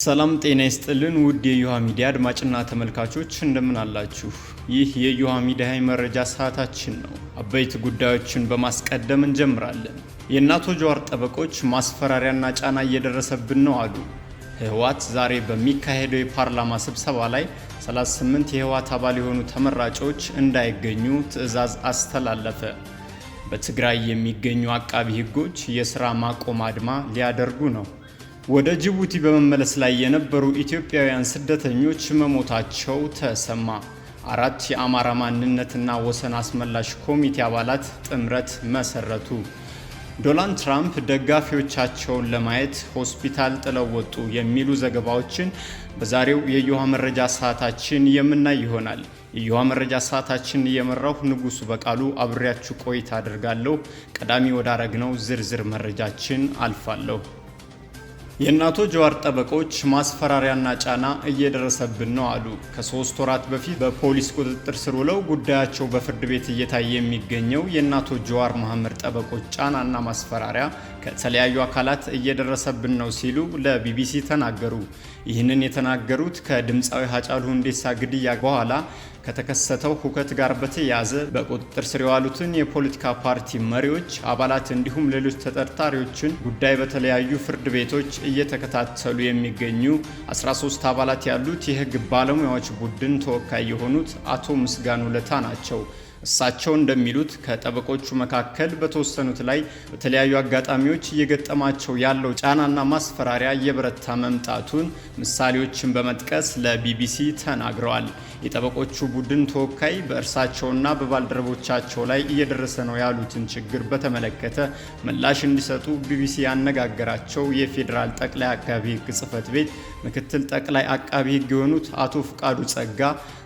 ሰላም ጤና ይስጥልን ውድ የዮሃ ሚዲያ አድማጭና ተመልካቾች እንደምን አላችሁ? ይህ የዮሃ ሚዲያ መረጃ ሰዓታችን ነው። አበይት ጉዳዮችን በማስቀደም እንጀምራለን። የአቶ ጀዋር ጠበቆች ማስፈራሪያና ጫና እየደረሰብን ነው አሉ። ህወሓት ዛሬ በሚካሄደው የፓርላማ ስብሰባ ላይ 38 የህወሓት አባል የሆኑ ተመራጮች እንዳይገኙ ትዕዛዝ አስተላለፈ። በትግራይ የሚገኙ አቃቢ ህጎች የሥራ ማቆም አድማ ሊያደርጉ ነው። ወደ ጅቡቲ በመመለስ ላይ የነበሩ ኢትዮጵያውያን ስደተኞች መሞታቸው ተሰማ። 4 የአማራ ማንነትና ወሰን አስመላሽ ኮሚቴ አባላት ጥምረት መሰረቱ። ዶናልድ ትራምፕ ደጋፊዎቻቸውን ለማየት ሆስፒታል ጥለው ወጡ የሚሉ ዘገባዎችን በዛሬው የዮሃ መረጃ ሰዓታችን የምናይ ይሆናል። የዮሃ መረጃ ሰዓታችን እየመራሁ ንጉሱ በቃሉ አብሬያችሁ ቆይታ አድርጋለሁ። ቀዳሚ ወዳረግነው ዝርዝር መረጃችን አልፋለሁ። የአቶ ጀዋር ጠበቆች ማስፈራሪያና ጫና እየደረሰብን ነው አሉ። ከ3 ወራት በፊት በፖሊስ ቁጥጥር ስር ውለው ጉዳያቸው በፍርድ ቤት እየታየ የሚገኘው የአቶ ጀዋር መሐመድ ጠበቆች ጫናና ማስፈራሪያ ከተለያዩ አካላት እየደረሰብን ነው ሲሉ ለቢቢሲ ተናገሩ። ይህንን የተናገሩት ከድምፃዊ ሃጫሉ ሁንዴሳ ግድያ በኋላ ከተከሰተው ሁከት ጋር በተያያዘ በቁጥጥር ስር የዋሉትን የፖለቲካ ፓርቲ መሪዎች፣ አባላት እንዲሁም ሌሎች ተጠርጣሪዎችን ጉዳይ በተለያዩ ፍርድ ቤቶች እየተከታተሉ የሚገኙ 13 አባላት ያሉት የህግ ባለሙያዎች ቡድን ተወካይ የሆኑት አቶ ምስጋኑ ለታ ናቸው። እሳቸው እንደሚሉት ከጠበቆቹ መካከል በተወሰኑት ላይ በተለያዩ አጋጣሚዎች እየገጠማቸው ያለው ጫናና ማስፈራሪያ እየበረታ መምጣቱን ምሳሌዎችን በመጥቀስ ለቢቢሲ ተናግረዋል። የጠበቆቹ ቡድን ተወካይ በእርሳቸውና በባልደረቦቻቸው ላይ እየደረሰ ነው ያሉትን ችግር በተመለከተ ምላሽ እንዲሰጡ ቢቢሲ ያነጋገራቸው የፌዴራል ጠቅላይ አቃቢ ህግ ጽህፈት ቤት ምክትል ጠቅላይ አቃቢ ህግ የሆኑት አቶ ፍቃዱ ጸጋ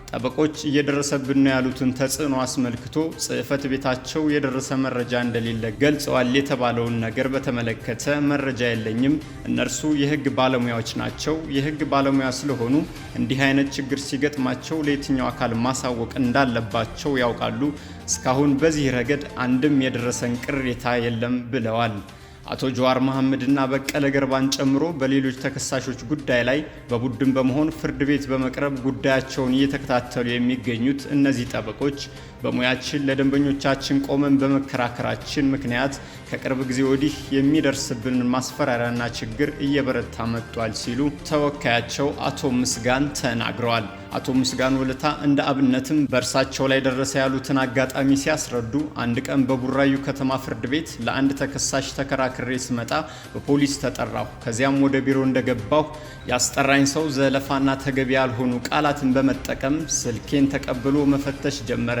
ጠበቆች እየደረሰብን ነው ያሉትን ተጽዕኖ አስመልክቶ ጽህፈት ቤታቸው የደረሰ መረጃ እንደሌለ ገልጸዋል። የተባለውን ነገር በተመለከተ መረጃ የለኝም። እነርሱ የህግ ባለሙያዎች ናቸው። የህግ ባለሙያ ስለሆኑ እንዲህ አይነት ችግር ሲገጥማቸው ለየትኛው አካል ማሳወቅ እንዳለባቸው ያውቃሉ። እስካሁን በዚህ ረገድ አንድም የደረሰን ቅሬታ የለም ብለዋል። አቶ ጀዋር መሐመድና በቀለ ገርባን ጨምሮ በሌሎች ተከሳሾች ጉዳይ ላይ በቡድን በመሆን ፍርድ ቤት በመቅረብ ጉዳያቸውን እየተከታተሉ የሚገኙት እነዚህ ጠበቆች በሙያችን ለደንበኞቻችን ቆመን በመከራከራችን ምክንያት ከቅርብ ጊዜ ወዲህ የሚደርስብን ማስፈራሪያና ችግር እየበረታ መጥቷል ሲሉ ተወካያቸው አቶ ምስጋን ተናግረዋል። አቶ ምስጋን ወለታ እንደ አብነትም በእርሳቸው ላይ ደረሰ ያሉትን አጋጣሚ ሲያስረዱ አንድ ቀን በቡራዩ ከተማ ፍርድ ቤት ለአንድ ተከሳሽ ተከራክሬ ስመጣ በፖሊስ ተጠራሁ። ከዚያም ወደ ቢሮ እንደገባሁ ያስጠራኝ ሰው ዘለፋና ተገቢ ያልሆኑ ቃላትን በመጠቀም ስልኬን ተቀብሎ መፈተሽ ጀመረ።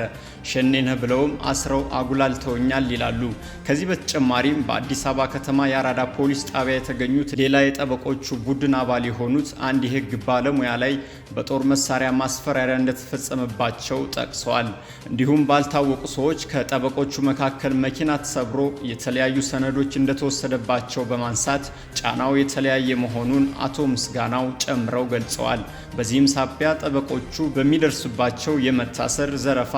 ሸኔ ነህ ብለውም አስረው አጉላልተውኛል ይላሉ። ከዚህ በተጨማሪም በአዲስ አበባ ከተማ የአራዳ ፖሊስ ጣቢያ የተገኙት ሌላ የጠበቆቹ ቡድን አባል የሆኑት አንድ የህግ ባለሙያ ላይ በጦር መሳሪያ ማስፈራሪያ እንደተፈጸመባቸው ጠቅሰዋል። እንዲሁም ባልታወቁ ሰዎች ከጠበቆቹ መካከል መኪና ተሰብሮ የተለያዩ ሰነዶች እንደተወሰደባቸው በማንሳት ጫናው የተለያየ መሆኑን አቶ ምስጋናው ጨምረው ገልጸዋል። በዚህም ሳቢያ ጠበቆቹ በሚደርስባቸው የመታሰር፣ ዘረፋ፣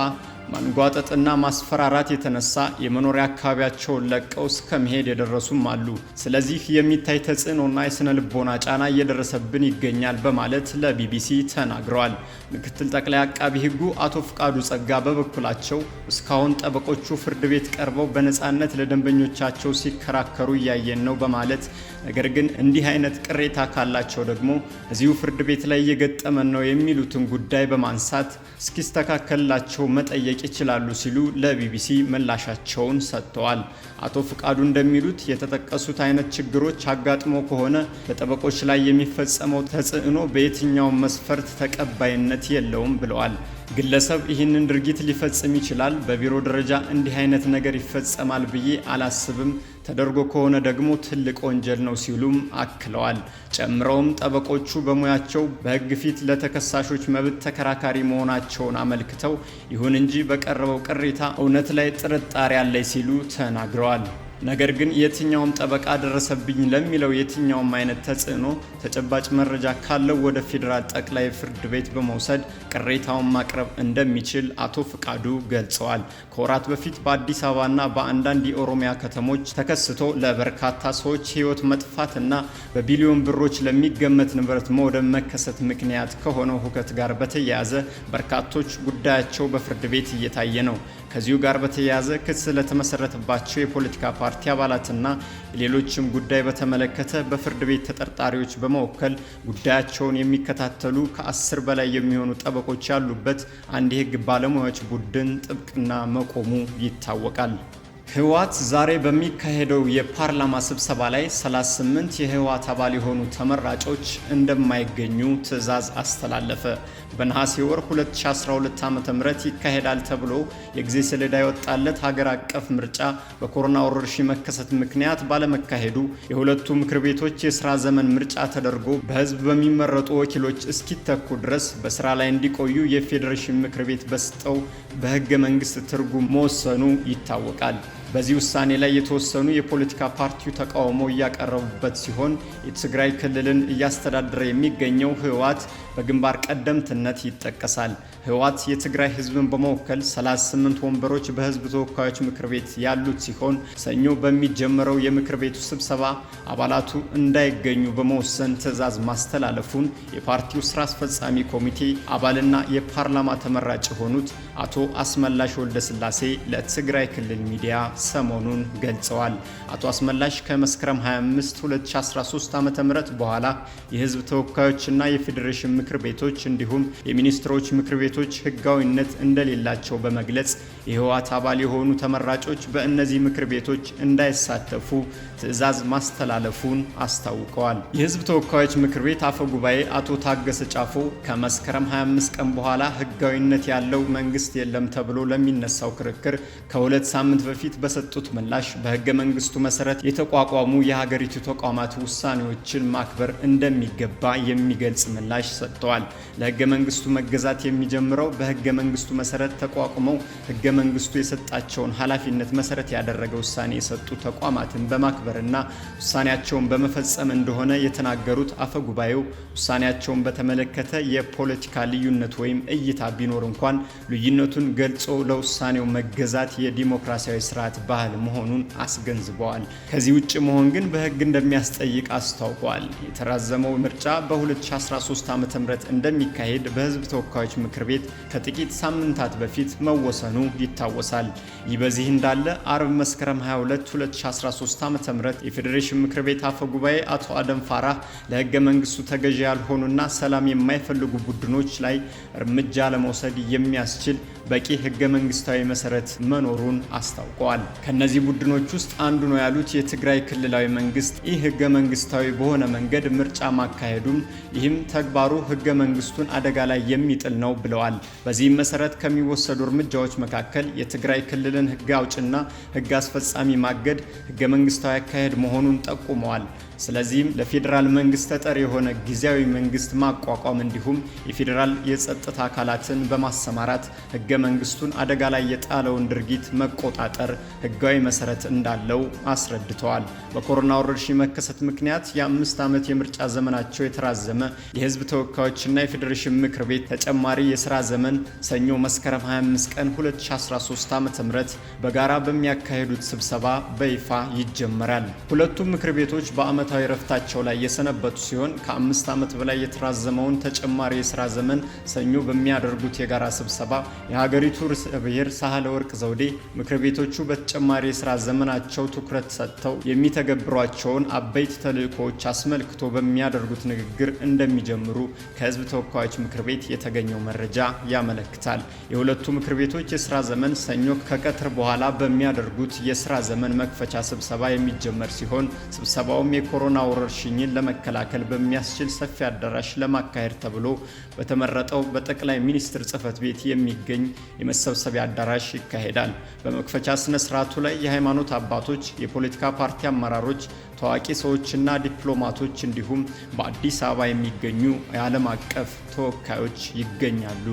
ማንጓጠጥና ማስፈራራት የተነሳ የመኖሪያ አካባቢያቸውን ለቀው እስከ መሄድ የደረሱም አሉ። ስለዚህ የሚታይ ተጽዕኖና የስነ ልቦና ጫና እየደረሰብን ይገኛል በማለት ለቢቢሲ ተናግረዋል። ምክትል ጠቅላይ አቃቢ ህጉ አቶ ፍቃዱ ጸጋ በበኩላቸው እስካሁን ጠበቆቹ ፍርድ ቤት ቀርበው በነፃነት ለደንበኞቻቸው ሲከራከሩ እያየን ነው በማለት ነገር ግን እንዲህ አይነት ቅሬታ ካላቸው ደግሞ እዚሁ ፍርድ ቤት ላይ እየገጠመን ነው የሚሉትን ጉዳይ በማንሳት እስኪስተካከልላቸው መጠየቅ ይችላሉ ሲሉ ለቢቢሲ ምላሻቸውን ሰጥተዋል። አቶ ፍቃዱ እንደሚሉት የተጠቀሱት አይነት ችግሮች አጋጥሞ ከሆነ በጠበቆች ላይ የሚፈጸመው ተጽዕኖ በየትኛውም መስፈርት ተቀባይነት የለውም ብለዋል። ግለሰብ ይህንን ድርጊት ሊፈጽም ይችላል። በቢሮ ደረጃ እንዲህ አይነት ነገር ይፈጸማል ብዬ አላስብም። ተደርጎ ከሆነ ደግሞ ትልቅ ወንጀል ነው ሲሉም አክለዋል። ጨምረውም ጠበቆቹ በሙያቸው በሕግ ፊት ለተከሳሾች መብት ተከራካሪ መሆናቸውን አመልክተው ይሁን እንጂ በቀረበው ቅሬታ እውነት ላይ ጥርጣሬ አለኝ ሲሉ ተናግረዋል። ነገር ግን የትኛውም ጠበቃ ደረሰብኝ ለሚለው የትኛውም አይነት ተጽዕኖ ተጨባጭ መረጃ ካለው ወደ ፌዴራል ጠቅላይ ፍርድ ቤት በመውሰድ ቅሬታውን ማቅረብ እንደሚችል አቶ ፍቃዱ ገልጸዋል። ከወራት በፊት በአዲስ አበባና በአንዳንድ የኦሮሚያ ከተሞች ተከስቶ ለበርካታ ሰዎች ሕይወት መጥፋትና በቢሊዮን ብሮች ለሚገመት ንብረት መውደም መከሰት ምክንያት ከሆነው ሁከት ጋር በተያያዘ በርካቶች ጉዳያቸው በፍርድ ቤት እየታየ ነው። ከዚሁ ጋር በተያያዘ ክስ ለተመሰረተባቸው የፖለቲካ ፓርቲ አባላትና ሌሎችም ጉዳይ በተመለከተ በፍርድ ቤት ተጠርጣሪዎች በመወከል ጉዳያቸውን የሚከታተሉ ከ10 በላይ የሚሆኑ ጠበቆች ያሉበት አንድ የሕግ ባለሙያዎች ቡድን ጥብቅና መቆሙ ይታወቃል። ህወሓት ዛሬ በሚካሄደው የፓርላማ ስብሰባ ላይ 38 የህወሓት አባል የሆኑ ተመራጮች እንደማይገኙ ትዕዛዝ አስተላለፈ። በነሐሴ ወር 2012 ዓ.ም ይካሄዳል ተብሎ የጊዜ ሰሌዳ የወጣለት ሀገር አቀፍ ምርጫ በኮሮና ወረርሽኝ መከሰት ምክንያት ባለመካሄዱ የሁለቱ ምክር ቤቶች የስራ ዘመን ምርጫ ተደርጎ በህዝብ በሚመረጡ ወኪሎች እስኪተኩ ድረስ በስራ ላይ እንዲቆዩ የፌዴሬሽን ምክር ቤት በሰጠው በህገ መንግስት ትርጉም መወሰኑ ይታወቃል። በዚህ ውሳኔ ላይ የተወሰኑ የፖለቲካ ፓርቲው ተቃውሞ እያቀረቡበት ሲሆን የትግራይ ክልልን እያስተዳደረ የሚገኘው ህወሓት በግንባር ቀደምትነት ይጠቀሳል። ህወሓት የትግራይ ህዝብን በመወከል 38 ወንበሮች በህዝብ ተወካዮች ምክር ቤት ያሉት ሲሆን ሰኞ በሚጀምረው የምክር ቤቱ ስብሰባ አባላቱ እንዳይገኙ በመወሰን ትዕዛዝ ማስተላለፉን የፓርቲው ስራ አስፈጻሚ ኮሚቴ አባልና የፓርላማ ተመራጭ የሆኑት አቶ አስመላሽ ወልደስላሴ ለትግራይ ክልል ሚዲያ ሰሞኑን ገልጸዋል። አቶ አስመላሽ ከመስከረም 25 2013 ዓ.ም በኋላ የህዝብ ተወካዮችና የፌዴሬሽን ምክር ቤቶች እንዲሁም የሚኒስትሮች ምክር ቤቶች ህጋዊነት እንደሌላቸው በመግለጽ የህወሓት አባል የሆኑ ተመራጮች በእነዚህ ምክር ቤቶች እንዳይሳተፉ ትዕዛዝ ማስተላለፉን አስታውቀዋል። የህዝብ ተወካዮች ምክር ቤት አፈ ጉባኤ አቶ ታገሰ ጫፎ ከመስከረም 25 ቀን በኋላ ህጋዊነት ያለው መንግስት የለም ተብሎ ለሚነሳው ክርክር ከሁለት ሳምንት በፊት በሰጡት ምላሽ በህገ መንግስቱ መሰረት የተቋቋሙ የሀገሪቱ ተቋማት ውሳኔዎችን ማክበር እንደሚገባ የሚገልጽ ምላሽ ሰጥተዋል። ለህገ መንግስቱ መገዛት የሚጀምረው በህገ መንግስቱ መሰረት ተቋቁመው ህገ መንግስቱ የሰጣቸውን ኃላፊነት መሰረት ያደረገ ውሳኔ የሰጡ ተቋማትን በማክበርና ውሳኔያቸውን በመፈጸም እንደሆነ የተናገሩት አፈ ጉባኤው ውሳኔያቸውን በተመለከተ የፖለቲካ ልዩነት ወይም እይታ ቢኖር እንኳን ልዩነቱን ገልጾ ለውሳኔው መገዛት የዲሞክራሲያዊ ስርዓት ባህል መሆኑን አስገንዝበዋል። ከዚህ ውጭ መሆን ግን በህግ እንደሚያስጠይቅ አስታውቀዋል። የተራዘመው ምርጫ በ2013 ዓ.ም እንደሚካሄድ በህዝብ ተወካዮች ምክር ቤት ከጥቂት ሳምንታት በፊት መወሰኑ ይታወሳል። ይህ በዚህ እንዳለ አርብ መስከረም 22 2013 ዓ.ም የፌዴሬሽን ምክር ቤት አፈ ጉባኤ አቶ አደም ፋራህ ለህገ መንግስቱ ተገዢ ያልሆኑና ሰላም የማይፈልጉ ቡድኖች ላይ እርምጃ ለመውሰድ የሚያስችል በቂ ህገ መንግስታዊ መሰረት መኖሩን አስታውቀዋል። ከነዚህ ቡድኖች ውስጥ አንዱ ነው ያሉት የትግራይ ክልላዊ መንግስት ይህ ህገ መንግስታዊ በሆነ መንገድ ምርጫ ማካሄዱም ይህም ተግባሩ ህገ መንግስቱን አደጋ ላይ የሚጥል ነው ብለዋል። በዚህም መሰረት ከሚወሰዱ እርምጃዎች መካከል የትግራይ ክልልን ህግ አውጭና ህግ አስፈጻሚ ማገድ ህገ መንግስታዊ አካሄድ መሆኑን ጠቁመዋል። ስለዚህም ለፌዴራል መንግስት ተጠሪ የሆነ ጊዜያዊ መንግስት ማቋቋም እንዲሁም የፌዴራል የጸጥታ አካላትን በማሰማራት ህገ መንግስቱን አደጋ ላይ የጣለውን ድርጊት መቆጣጠር ህጋዊ መሰረት እንዳለው አስረድተዋል። በኮሮና ወረርሽኝ መከሰት ምክንያት የ5 ዓመት የምርጫ ዘመናቸው የተራዘመ የህዝብ ተወካዮችና የፌዴሬሽን ምክር ቤት ተጨማሪ የስራ ዘመን ሰኞ መስከረም 25 ቀን 2013 ዓ.ም በጋራ በሚያካሂዱት ስብሰባ በይፋ ይጀመራል። ሁለቱም ምክር ቤቶች በዓመታዊ ረፍታቸው ላይ የሰነበቱ ሲሆን ከ5 ዓመት በላይ የተራዘመውን ተጨማሪ የስራ ዘመን ሰኞ በሚያደርጉት የጋራ ስብሰባ የሀገሪቱ ርዕሰ ብሔር ሳህለወርቅ ዘውዴ ምክር ቤቶቹ በተጨማሪ የስራ ዘመናቸው ትኩረት ሰጥተው የሚተገብሯቸውን አበይት ተልዕኮዎች አስመልክቶ በሚያደርጉት ንግግር እንደሚጀምሩ ከህዝብ ተወካዮች ምክር ቤት የተገኘው መረጃ ያመለክታል። የሁለቱ ምክር ቤቶች የስራ ዘመን ሰኞ ከቀትር በኋላ በሚያደርጉት የስራ ዘመን መክፈቻ ስብሰባ የሚጀመር ሲሆን ስብሰባውም የኮሮና ወረርሽኝን ለመከላከል በሚያስችል ሰፊ አዳራሽ ለማካሄድ ተብሎ በተመረጠው በጠቅላይ ሚኒስትር ጽህፈት ቤት የሚገኝ የመሰብሰቢያ አዳራሽ ይካሄዳል። በመክፈቻ ስነ ስርዓቱ ላይ የሃይማኖት አባቶች፣ የፖለቲካ ፓርቲ አመራሮች፣ ታዋቂ ሰዎችና ዲፕሎማቶች እንዲሁም በአዲስ አበባ የሚገኙ የዓለም አቀፍ ተወካዮች ይገኛሉ።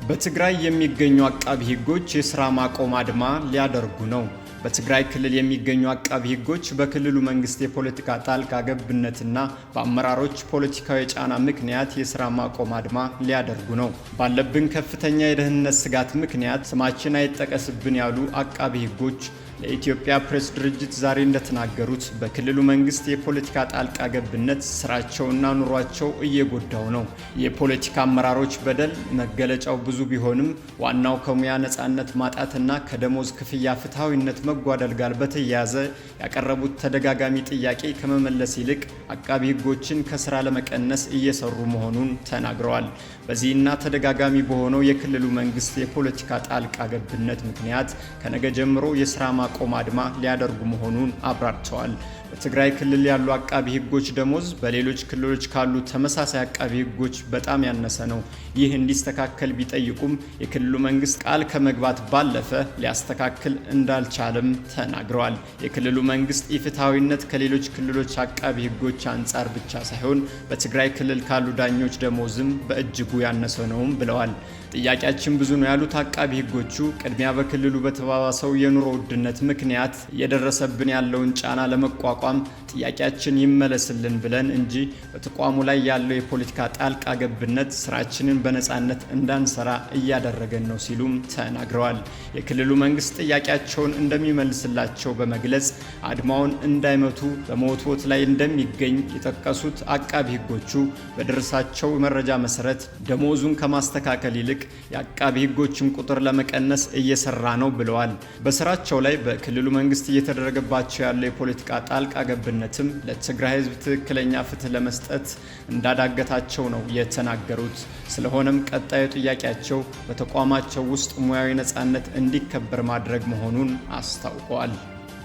በትግራይ የሚገኙ አቃቢ ህጎች የስራ ማቆም አድማ ሊያደርጉ ነው። በትግራይ ክልል የሚገኙ አቃቢ ሕጎች በክልሉ መንግስት የፖለቲካ ጣልቃ ገብነትና በአመራሮች ፖለቲካዊ ጫና ምክንያት የስራ ማቆም አድማ ሊያደርጉ ነው። ባለብን ከፍተኛ የደህንነት ስጋት ምክንያት ስማችን አይጠቀስብን ያሉ አቃቢ ሕጎች ለኢትዮጵያ ፕሬስ ድርጅት ዛሬ እንደተናገሩት በክልሉ መንግስት የፖለቲካ ጣልቃ ገብነት ስራቸውና ኑሯቸው እየጎዳው ነው። የፖለቲካ አመራሮች በደል መገለጫው ብዙ ቢሆንም ዋናው ከሙያ ነጻነት ማጣትና ከደሞዝ ክፍያ ፍትሐዊነት መጓደል ጋር በተያያዘ ያቀረቡት ተደጋጋሚ ጥያቄ ከመመለስ ይልቅ አቃቢ ሕጎችን ከስራ ለመቀነስ እየሰሩ መሆኑን ተናግረዋል። በዚህና ተደጋጋሚ በሆነው የክልሉ መንግስት የፖለቲካ ጣልቃ ገብነት ምክንያት ከነገ ጀምሮ የስራ ማቆም አድማ ሊያደርጉ መሆኑን አብራርተዋል። በትግራይ ክልል ያሉ አቃቢ ሕጎች ደሞዝ በሌሎች ክልሎች ካሉ ተመሳሳይ አቃቢ ሕጎች በጣም ያነሰ ነው። ይህ እንዲስተካከል ቢጠይቁም የክልሉ መንግስት ቃል ከመግባት ባለፈ ሊያስተካክል እንዳልቻለም ተናግረዋል። የክልሉ መንግስት ኢፍትሐዊነት ከሌሎች ክልሎች አቃቢ ሕጎች አንጻር ብቻ ሳይሆን በትግራይ ክልል ካሉ ዳኞች ደሞዝም በእጅጉ ያነሰ ነውም ብለዋል። ጥያቄያችን ብዙ ነው ያሉት አቃቢ ሕጎቹ ቅድሚያ በክልሉ በተባባሰው የኑሮ ውድነት ምክንያት እየደረሰብን ያለውን ጫና ለመቋቋም ጥያቄያችን ይመለስልን ብለን እንጂ በተቋሙ ላይ ያለው የፖለቲካ ጣልቃ ገብነት ስራችንን በነጻነት እንዳንሰራ እያደረገን ነው ሲሉም ተናግረዋል። የክልሉ መንግስት ጥያቄያቸውን እንደሚመልስላቸው በመግለጽ አድማውን እንዳይመቱ በመወትወት ላይ እንደሚገኝ የጠቀሱት አቃቢ ሕጎቹ በደረሳቸው መረጃ መሰረት ደሞዙን ከማስተካከል ይልቅ የአቃቢ ሕጎችን ቁጥር ለመቀነስ እየሰራ ነው ብለዋል። በስራቸው ላይ በክልሉ መንግስት እየተደረገባቸው ያለው የፖለቲካ ጣልቃ ገብነትም ለትግራይ ሕዝብ ትክክለኛ ፍትህ ለመስጠት እንዳዳገታቸው ነው የተናገሩት። ስለሆነም ቀጣዩ ጥያቄያቸው በተቋማቸው ውስጥ ሙያዊ ነጻነት እንዲከበር ማድረግ መሆኑን አስታውቀዋል።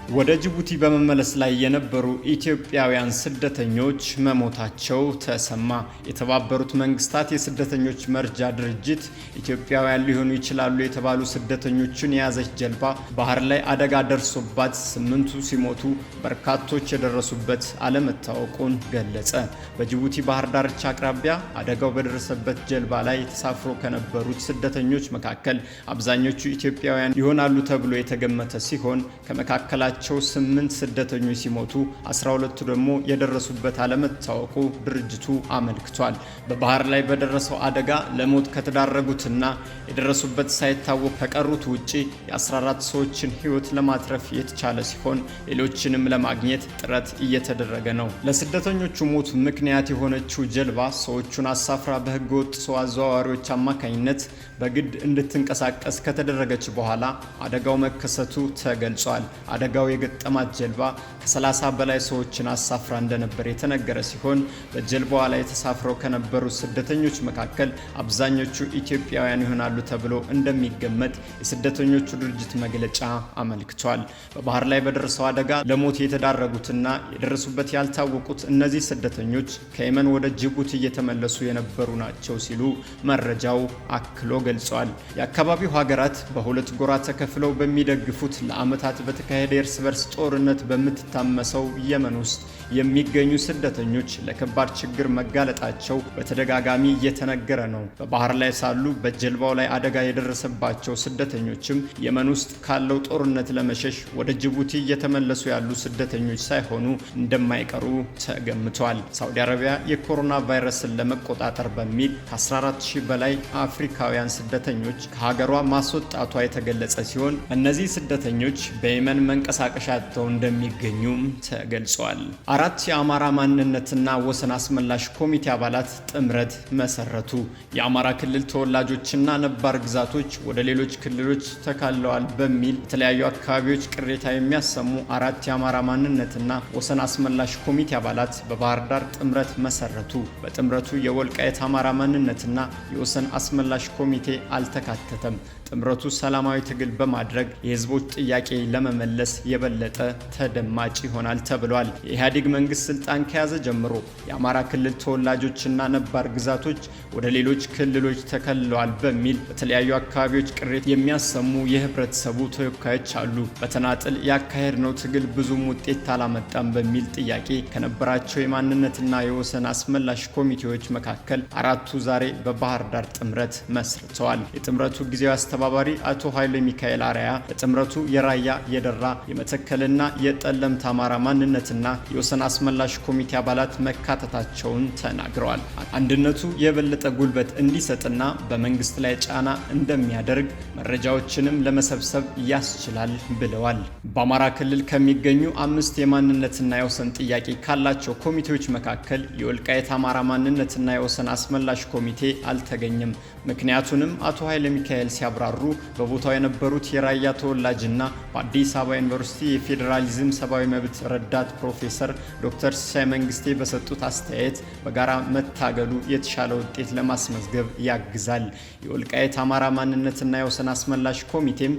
ወደ ጅቡቲ በመመለስ ላይ የነበሩ ኢትዮጵያውያን ስደተኞች መሞታቸው ተሰማ። የተባበሩት መንግስታት የስደተኞች መርጃ ድርጅት ኢትዮጵያውያን ሊሆኑ ይችላሉ የተባሉ ስደተኞችን የያዘች ጀልባ ባህር ላይ አደጋ ደርሶባት 8ቱ ሲሞቱ በርካቶች የደረሱበት አለመታወቁን ገለጸ። በጅቡቲ ባህር ዳርቻ አቅራቢያ አደጋው በደረሰበት ጀልባ ላይ ተሳፍሮ ከነበሩት ስደተኞች መካከል አብዛኞቹ ኢትዮጵያውያን ይሆናሉ ተብሎ የተገመተ ሲሆን ከመካከላቸው 8 ስደተኞች ሲሞቱ 12ቱ ደግሞ የደረሱበት አለመታወቁ ድርጅቱ አመልክቷል። በባህር ላይ በደረሰው አደጋ ለሞት ከተዳረጉትና የደረሱበት ሳይታወቅ ከቀሩት ውጪ የ14 ሰዎችን ሕይወት ለማትረፍ የተቻለ ሲሆን ሌሎችንም ለማግኘት ጥረት እየተደረገ ነው። ለስደተኞቹ ሞት ምክንያት የሆነችው ጀልባ ሰዎቹን አሳፍራ በህገወጥ ሰው አዘዋዋሪዎች አማካኝነት በግድ እንድትንቀሳቀስ ከተደረገች በኋላ አደጋው መከሰቱ ተገልጿል። አደጋው የገጠማት ጀልባ ከ30 በላይ ሰዎችን አሳፍራ እንደነበር የተነገረ ሲሆን በጀልባዋ ላይ ተሳፍረው ከነበሩ ስደተኞች መካከል አብዛኞቹ ኢትዮጵያውያን ይሆናሉ ተብሎ እንደሚገመት የስደተኞቹ ድርጅት መግለጫ አመልክቷል። በባህር ላይ በደረሰው አደጋ ለሞት የተዳረጉትና የደረሱበት ያልታወቁት እነዚህ ስደተኞች ከየመን ወደ ጅቡቲ እየተመለሱ የነበሩ ናቸው ሲሉ መረጃው አክሎ ገልጿል። የአካባቢው ሀገራት በሁለት ጎራ ተከፍለው በሚደግፉት ለዓመታት በተካሄደ የእርስ በርስ ጦርነት በምትታመሰው የመን ውስጥ የሚገኙ ስደተኞች ለከባድ ችግር መጋለጣቸው በተደጋጋሚ እየተነገረ ነው። በባህር ላይ ሳሉ በጀልባው ላይ አደጋ የደረሰባቸው ስደተኞችም የመን ውስጥ ካለው ጦርነት ለመሸሽ ወደ ጅቡቲ እየተመለሱ ያሉ ስደተኞች ሳይሆኑ እንደማይቀሩ ተገምቷል። ሳውዲ አረቢያ የኮሮና ቫይረስን ለመቆጣጠር በሚል ከ14000 በላይ አፍሪካውያን ስደተኞች ከሀገሯ ማስወጣቷ የተገለጸ ሲሆን እነዚህ ስደተኞች በየመን መንቀሳቀሻ አጥተው እንደሚገኙም ተገልጿል። 4 የአማራ ማንነትና ወሰን አስመላሽ ኮሚቴ አባላት ጥምረት መሰረቱ። የአማራ ክልል ተወላጆችና ነባር ግዛቶች ወደ ሌሎች ክልሎች ተካለዋል በሚል የተለያዩ አካባቢዎች ቅሬታ የሚያሰሙ 4 የአማራ ማንነትና ወሰን አስመላሽ ኮሚቴ አባላት በባህር ዳር ጥምረት መሰረቱ። በጥምረቱ የወልቃይት አማራ ማንነትና የወሰን አስመላሽ ኮሚቴ አልተካተተም። ጥምረቱ ሰላማዊ ትግል በማድረግ የህዝቦች ጥያቄ ለመመለስ የበለጠ ተደማጭ ይሆናል ተብሏል። የኢህአዴግ መንግስት ስልጣን ከያዘ ጀምሮ የአማራ ክልል ተወላጆችና ነባር ግዛቶች ወደ ሌሎች ክልሎች ተከልለዋል በሚል በተለያዩ አካባቢዎች ቅሬታ የሚያሰሙ የህብረተሰቡ ተወካዮች አሉ። በተናጥል ያካሄድነው ትግል ብዙም ውጤት አላመጣም በሚል ጥያቄ ከነበራቸው የማንነትና የወሰን አስመላሽ ኮሚቴዎች መካከል አራቱ ዛሬ በባህር ዳር ጥምረት መስርተዋል። የጥምረቱ ጊዜያዊ አስተባባሪ አቶ ኃይለ ሚካኤል አርአያ በጥምረቱ የራያ፣ የደራ፣ የመተከልና የጠለምት አማራ ማንነትና የወሰን አስመላሽ ኮሚቴ አባላት መካተታቸውን ተናግረዋል። አንድነቱ የበለጠ ጉልበት እንዲሰጥና በመንግስት ላይ ጫና እንደሚያደርግ መረጃዎችንም ለመሰብሰብ ያስችላል ብለዋል። በአማራ ክልል ከሚገኙ 5 የማንነትና የወሰን ጥያቄ ካላቸው ኮሚቴዎች መካከል የወልቃይት አማራ ማንነትና የወሰን አስመላሽ ኮሚቴ አልተገኘም። ምክንያቱንም አቶ ኃይለ ሚካኤል ሲያብራሩ በቦታው የነበሩት የራያ ተወላጅና በአዲስ አበባ ዩኒቨርሲቲ የፌዴራሊዝም ሰብአዊ መብት ረዳት ፕሮፌሰር ዶክተር ሲሳይ መንግስቴ በሰጡት አስተያየት በጋራ መታገሉ የተሻለ ውጤት ለማስመዝገብ ያግዛል። የወልቃይት አማራ ማንነትና የወሰን አስመላሽ ኮሚቴም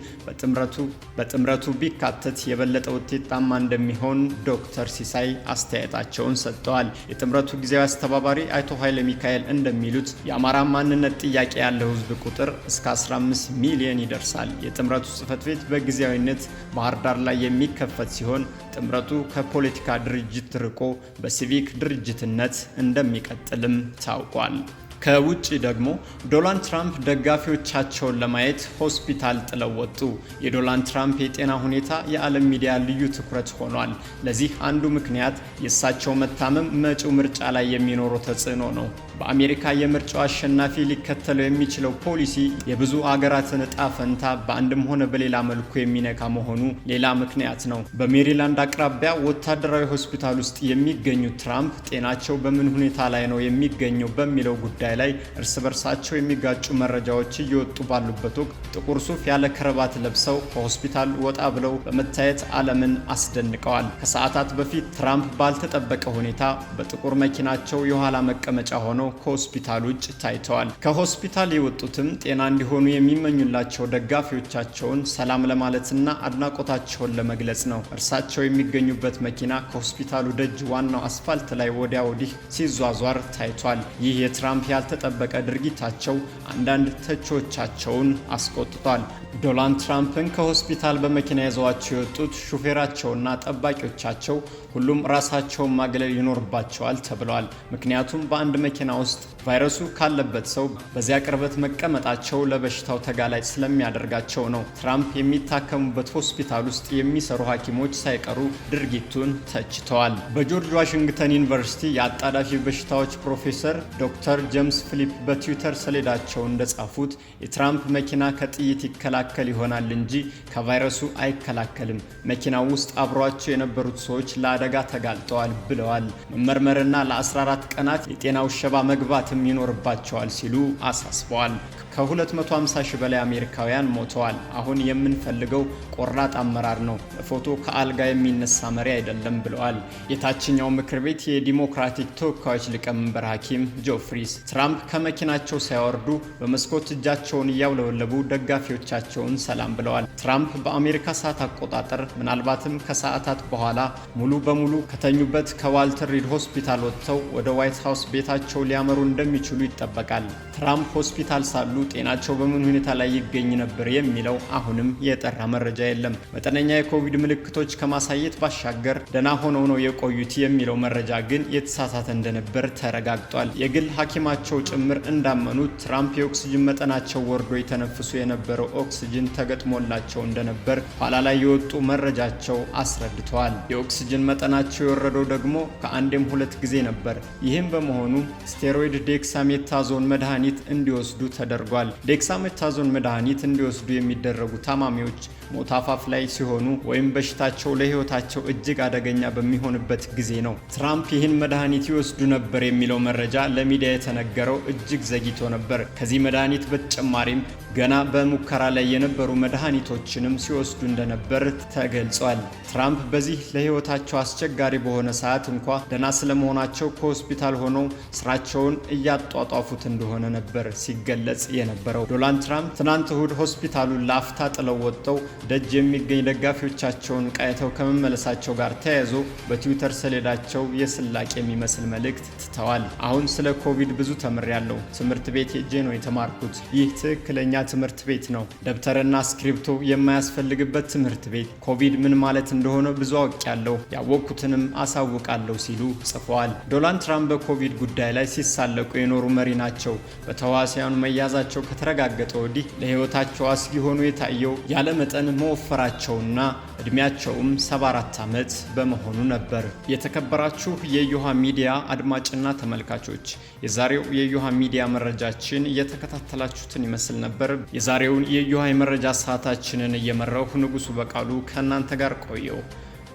በጥምረቱ ቢካተት የበለጠ ውጤታማ እንደሚሆን ዶክተር ሲሳይ አስተያየታቸውን ሰጥተዋል። የጥምረቱ ጊዜያዊ አስተባባሪ አቶ ኃይለ ሚካኤል እንደሚሉት የአማራ ማንነት ጥያቄ ያለው ህዝብ ቁጥር እስከ 15 ሚሊዮን ይደርሳል። የጥምረቱ ጽህፈት ቤት በጊዜያዊነት ባህር ዳር ላይ የሚከፈት ሲሆን ጥምረቱ ከፖለቲካ ድርጅት ርቆ በሲቪክ ድርጅትነት እንደሚቀጥልም ታውቋል። ከውጭ ደግሞ ዶናልድ ትራምፕ ደጋፊዎቻቸውን ለማየት ሆስፒታል ጥለው ወጡ። የዶናልድ ትራምፕ የጤና ሁኔታ የዓለም ሚዲያ ልዩ ትኩረት ሆኗል። ለዚህ አንዱ ምክንያት የእሳቸው መታመም መጪው ምርጫ ላይ የሚኖረው ተጽዕኖ ነው። በአሜሪካ የምርጫው አሸናፊ ሊከተለው የሚችለው ፖሊሲ የብዙ አገራትን ዕጣ ፈንታ በአንድም ሆነ በሌላ መልኩ የሚነካ መሆኑ ሌላ ምክንያት ነው። በሜሪላንድ አቅራቢያ ወታደራዊ ሆስፒታል ውስጥ የሚገኙት ትራምፕ ጤናቸው በምን ሁኔታ ላይ ነው የሚገኘው በሚለው ጉዳይ ላይ እርስ በርሳቸው የሚጋጩ መረጃዎች እየወጡ ባሉበት ወቅት ጥቁር ሱፍ ያለ ከረባት ለብሰው ከሆስፒታል ወጣ ብለው በመታየት ዓለምን አስደንቀዋል። ከሰዓታት በፊት ትራምፕ ባልተጠበቀ ሁኔታ በጥቁር መኪናቸው የኋላ መቀመጫ ሆነው ከሆስፒታል ውጭ ታይተዋል። ከሆስፒታል የወጡትም ጤና እንዲሆኑ የሚመኙላቸው ደጋፊዎቻቸውን ሰላም ለማለትና አድናቆታቸውን ለመግለጽ ነው። እርሳቸው የሚገኙበት መኪና ከሆስፒታሉ ደጅ ዋናው አስፋልት ላይ ወዲያ ወዲህ ሲዟዟር ታይቷል። ይህ የትራምፕ ያልተጠበቀ ድርጊታቸው አንዳንድ ተቺዎቻቸውን አስቆጥቷል። ዶናልድ ትራምፕን ከሆስፒታል በመኪና ይዘዋቸው የወጡት ሹፌራቸውና ጠባቂዎቻቸው ሁሉም ራሳቸውን ማግለል ይኖርባቸዋል ተብለዋል። ምክንያቱም በአንድ መኪና ውስጥ ቫይረሱ ካለበት ሰው በዚያ ቅርበት መቀመጣቸው ለበሽታው ተጋላጭ ስለሚያደርጋቸው ነው። ትራምፕ የሚታከሙበት ሆስፒታል ውስጥ የሚሰሩ ሐኪሞች ሳይቀሩ ድርጊቱን ተችተዋል። በጆርጅ ዋሽንግተን ዩኒቨርሲቲ የአጣዳፊ በሽታዎች ፕሮፌሰር ዶክተር ጄምስ ፊሊፕ በትዊተር ሰሌዳቸው እንደጻፉት የትራምፕ መኪና ከጥይት ይከላከል ይሆናል እንጂ ከቫይረሱ አይከላከልም። መኪናው ውስጥ አብሯቸው የነበሩት ሰዎች ለአደጋ ተጋልጠዋል ብለዋል። መመርመርና ለ14 ቀናት የጤናው ሸባ መግባትም ይኖርባቸዋል ሲሉ አሳስበዋል። ከ250 ሺህ በላይ አሜሪካውያን ሞተዋል። አሁን የምንፈልገው ቆራጥ አመራር ነው፣ በፎቶ ከአልጋ የሚነሳ መሪ አይደለም ብለዋል። የታችኛው ምክር ቤት የዲሞክራቲክ ተወካዮች ሊቀመንበር ሐኪም ጆ ፍሪስ ትራምፕ ከመኪናቸው ሳይወርዱ በመስኮት እጃቸውን እያውለበለቡ ደጋፊዎቻቸውን ሰላም ብለዋል። ትራምፕ በአሜሪካ ሰዓት አቆጣጠር ምናልባትም ከሰዓታት በኋላ ሙሉ በሙሉ ከተኙበት ከዋልተር ሪድ ሆስፒታል ወጥተው ወደ ዋይት ሃውስ ቤታቸው ሊያመሩ እንደሚችሉ ይጠበቃል። ትራምፕ ሆስፒታል ሳሉ ጤናቸው በምን ሁኔታ ላይ ይገኝ ነበር የሚለው አሁንም የጠራ መረጃ የለም። መጠነኛ የኮቪድ ምልክቶች ከማሳየት ባሻገር ደህና ሆነው ነው የቆዩት የሚለው መረጃ ግን የተሳሳተ እንደነበር ተረጋግጧል። የግል ሐኪማቸው ጭምር እንዳመኑት ትራምፕ የኦክሲጅን መጠናቸው ወርዶ የተነፍሱ የነበረው ኦክሲጅን ተገጥሞላቸው እንደነበር ኋላ ላይ የወጡ መረጃቸው አስረድተዋል። የኦክሲጅን መጠናቸው የወረደው ደግሞ ከአንዴም 2 ጊዜ ነበር። ይህም በመሆኑ ስቴሮይድ ዴክሳሜታዞን መድኃኒት እንዲወስዱ ተደርጓል። ዴክሳሜታዞን መድኃኒት እንዲወስዱ የሚደረጉ ታማሚዎች ሞት አፋፍ ላይ ሲሆኑ ወይም በሽታቸው ለሕይወታቸው እጅግ አደገኛ በሚሆንበት ጊዜ ነው። ትራምፕ ይህን መድኃኒት ይወስዱ ነበር የሚለው መረጃ ለሚዲያ የተነገረው እጅግ ዘግይቶ ነበር። ከዚህ መድኃኒት በተጨማሪም ገና በሙከራ ላይ የነበሩ መድኃኒቶችንም ሲወስዱ እንደነበር ተገልጿል። ትራምፕ በዚህ ለሕይወታቸው አስቸጋሪ በሆነ ሰዓት እንኳ ደህና ስለመሆናቸው ከሆስፒታል ሆነው ስራቸውን እያጧጧፉት እንደሆነ ነበር ሲገለጽ የነበረው። ዶናልድ ትራምፕ ትናንት እሁድ ሆስፒታሉን ለአፍታ ጥለው ወጥተው ደጅ የሚገኝ ደጋፊዎቻቸውን ቃይተው ከመመለሳቸው ጋር ተያይዞ በትዊተር ሰሌዳቸው የስላቅ የሚመስል መልእክት ትተዋል። አሁን ስለ ኮቪድ ብዙ ተምሬያለሁ። ትምህርት ቤት ሄጄ ነው የተማርኩት። ይህ ትክክለኛ ትምህርት ቤት ነው። ደብተርና ስክሪፕቶ የማያስፈልግበት ትምህርት ቤት። ኮቪድ ምን ማለት እንደሆነ ብዙ አውቄያለሁ፣ ያወቅኩትንም አሳውቃለሁ ሲሉ ጽፈዋል። ዶናልድ ትራምፕ በኮቪድ ጉዳይ ላይ ሲሳለቁ የኖሩ መሪ ናቸው። በተዋሲያኑ መያዛቸው ከተረጋገጠ ወዲህ ለሕይወታቸው አስጊ ሆኖ የታየው ያለ መጠን መወፈራቸውና እድሜያቸውም 74 ዓመት በመሆኑ ነበር። የተከበራችሁ የዮሃ ሚዲያ አድማጭና ተመልካቾች የዛሬው የዮሃ ሚዲያ መረጃችን እየተከታተላችሁትን ይመስል ነበር። የዛሬውን የዮሃ የመረጃ ሰዓታችንን እየመራሁ ንጉሱ በቃሉ ከእናንተ ጋር ቆየው።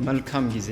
መልካም ጊዜ